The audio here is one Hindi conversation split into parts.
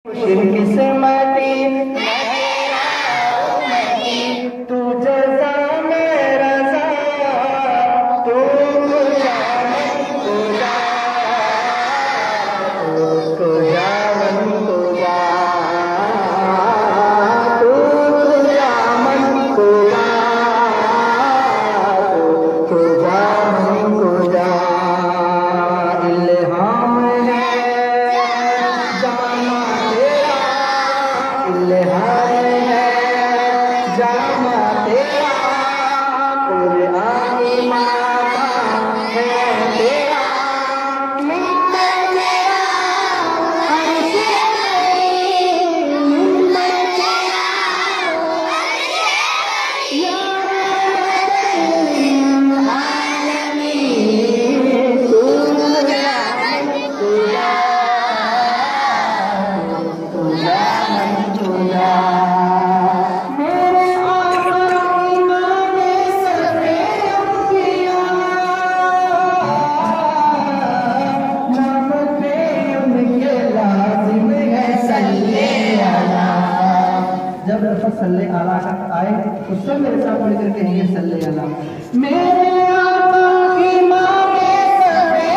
किस्मती तू जज़ा में रज़ा तू जामा तेरा कुरानी मामा है तेरा मिंबर तेरा मिंबर तेरा या आलमीन तुझा जब लफ्ज़ सल्ले अला का आए तो सब मेरे साथ पढ़ करके ये सल्ले अला मेरे आका की माँ के सरे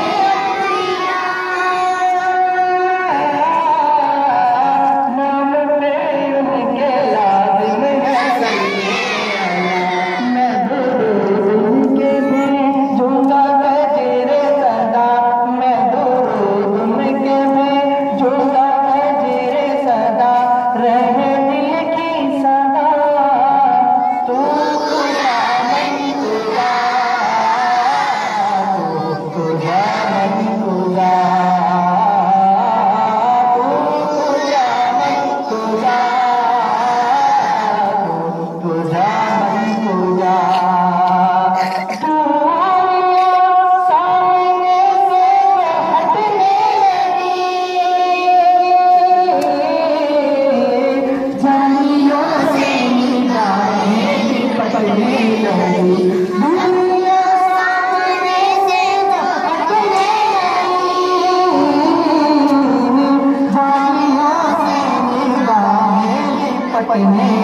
नाम पे उनके लाज़िम है सल्ले अला मैं दुरूद उनके भेजूंगा गजरे सदा मैं दुरूद उनके भेजूंगा गजरे सदा रहे नहीं